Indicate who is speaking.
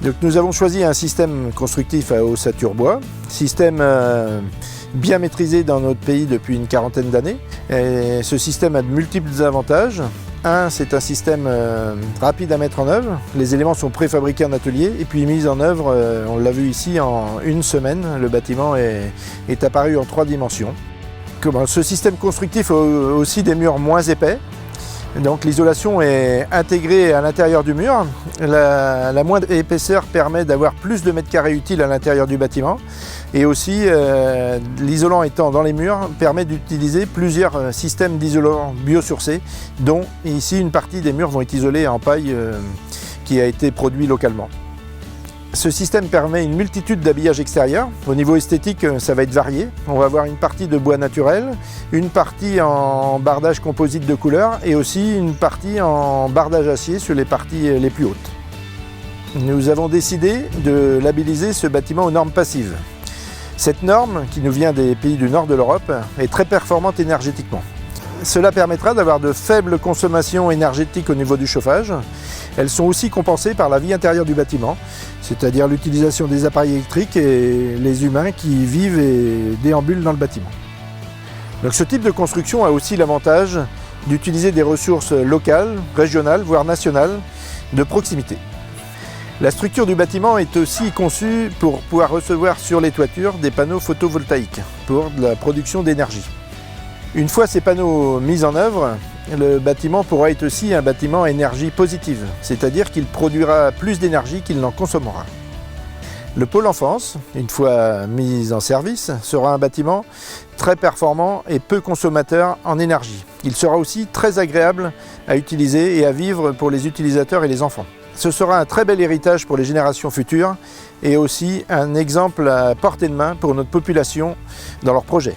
Speaker 1: Donc nous avons choisi un système constructif à ossature bois, système bien maîtrisé dans notre pays depuis une quarantaine d'années. Ce système a de multiples avantages. Un, c'est un système rapide à mettre en œuvre. Les éléments sont préfabriqués en atelier et puis mis en œuvre, on l'a vu ici, en une semaine. Le bâtiment est apparu en 3 dimensions. Ce système constructif a aussi des murs moins épais. Donc l'isolation est intégrée à l'intérieur du mur. La moindre épaisseur permet d'avoir plus de mètres carrés utiles à l'intérieur du bâtiment. Et aussi, l'isolant étant dans les murs, permet d'utiliser plusieurs systèmes d'isolant biosourcés, dont ici une partie des murs vont être isolés en paille qui a été produit localement. Ce système permet une multitude d'habillages extérieurs. Au niveau esthétique, ça va être varié. On va avoir une partie de bois naturel, une partie en bardage composite de couleur et aussi une partie en bardage acier sur les parties les plus hautes. Nous avons décidé de labelliser ce bâtiment aux normes passives. Cette norme, qui nous vient des pays du nord de l'Europe, est très performante énergétiquement. Cela permettra d'avoir de faibles consommations énergétiques au niveau du chauffage. Elles sont aussi compensées par la vie intérieure du bâtiment, c'est-à-dire l'utilisation des appareils électriques et les humains qui vivent et déambulent dans le bâtiment. Donc ce type de construction a aussi l'avantage d'utiliser des ressources locales, régionales, voire nationales, de proximité. La structure du bâtiment est aussi conçue pour pouvoir recevoir sur les toitures des panneaux photovoltaïques pour de la production d'énergie. Une fois ces panneaux mis en œuvre, le bâtiment pourra être aussi un bâtiment à énergie positive, c'est-à-dire qu'il produira plus d'énergie qu'il n'en consommera. Le pôle enfance, une fois mis en service, sera un bâtiment très performant et peu consommateur en énergie. Il sera aussi très agréable à utiliser et à vivre pour les utilisateurs et les enfants. Ce sera un très bel héritage pour les générations futures et aussi un exemple à portée de main pour notre population dans leurs projets.